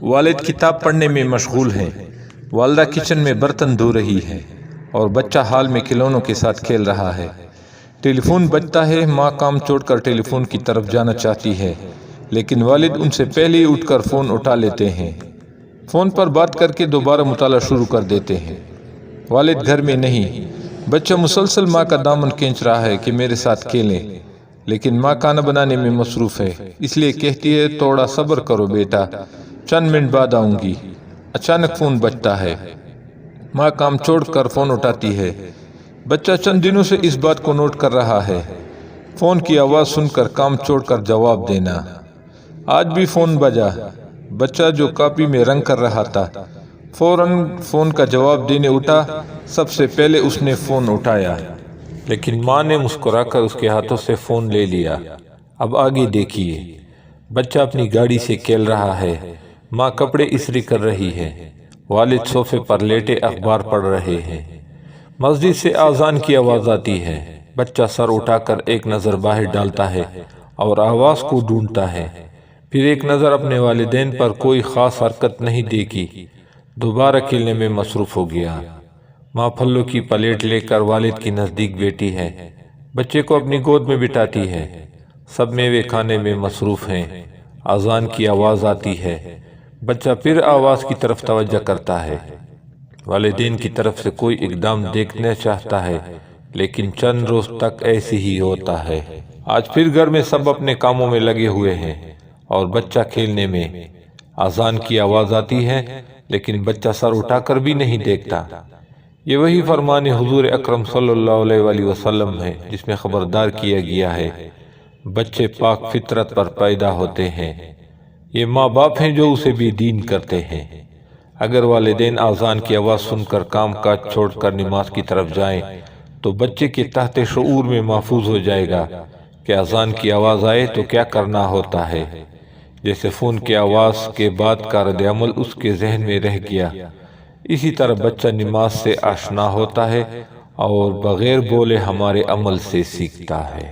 والد کتاب پڑھنے میں مشغول ہیں، والدہ کچن میں برتن دھو رہی ہے اور بچہ حال میں کھلونوں کے ساتھ کھیل رہا ہے۔ ٹیلی فون بجتا ہے، ماں کام چھوڑ کر ٹیلی فون کی طرف جانا چاہتی ہے، لیکن والد ان سے پہلے ہی اٹھ کر فون اٹھا لیتے ہیں۔ فون پر بات کر کے دوبارہ مطالعہ شروع کر دیتے ہیں۔ والد گھر میں نہیں، بچہ مسلسل ماں کا دامن کھینچ رہا ہے کہ میرے ساتھ کھیلیں، لیکن ماں کھانا بنانے میں مصروف ہے، اس لیے کہتی ہے تھوڑا صبر کرو بیٹا، چند منٹ بعد آؤں گی۔ اچانک فون بجتا ہے، ماں کام چھوڑ کر فون اٹھاتی ہے۔ بچہ چند دنوں سے اس بات کو نوٹ کر رہا ہے، فون کی آواز سن کر کام چھوڑ کر جواب دینا۔ آج بھی فون بجا، بچہ جو کاپی میں رنگ کر رہا تھا فوراً فون کا جواب دینے اٹھا۔ سب سے پہلے اس نے فون اٹھایا، لیکن ماں نے مسکرا کر اس کے ہاتھوں سے فون لے لیا۔ اب آگے دیکھیے، بچہ اپنی گاڑی سے کھیل رہا ہے، ماں کپڑے استری کر رہی ہے، والد صوفے پر لیٹے اخبار پڑھ رہے ہیں۔ مسجد سے اذان کی آواز آتی ہے، بچہ سر اٹھا کر ایک نظر باہر ڈالتا ہے اور آواز کو ڈھونڈتا ہے، پھر ایک نظر اپنے والدین پر، کوئی خاص حرکت نہیں دیکھی، دوبارہ کھیلنے میں مصروف ہو گیا۔ ماں پھلوں کی پلیٹ لے کر والد کی نزدیک بیٹھی ہے، بچے کو اپنی گود میں بٹھاتی ہے، سب میوے کھانے میں مصروف ہیں۔ اذان کی آواز آتی ہے، بچہ پھر آواز کی طرف توجہ کرتا ہے۔ والدین کی طرف سے کوئی اقدام دیکھنا چاہتا ہے، لیکن چند روز تک ایسے ہی ہوتا ہے۔ آج پھر گھر میں سب اپنے کاموں میں لگے ہوئے ہیں اور بچہ کھیلنے میں۔ اذان کی آواز آتی ہے، لیکن بچہ سر اٹھا کر بھی نہیں دیکھتا۔ یہ وہی فرمان حضور اکرم صلی اللہ علیہ وآلہ وسلم ہے جس میں خبردار کیا گیا ہے، بچے پاک فطرت پر پیدا ہوتے ہیں، یہ ماں باپ ہیں جو اسے بھی دین کرتے ہیں۔ اگر والدین اذان کی آواز سن کر کام کاج چھوڑ کر نماز کی طرف جائیں تو بچے کے تحت شعور میں محفوظ ہو جائے گا کہ اذان کی آواز آئے تو کیا کرنا ہوتا ہے۔ جیسے فون کی آواز کے بعد کا رد عمل اس کے ذہن میں رہ گیا، اسی طرح بچہ نماز سے آشنا ہوتا ہے اور بغیر بولے ہمارے عمل سے سیکھتا ہے۔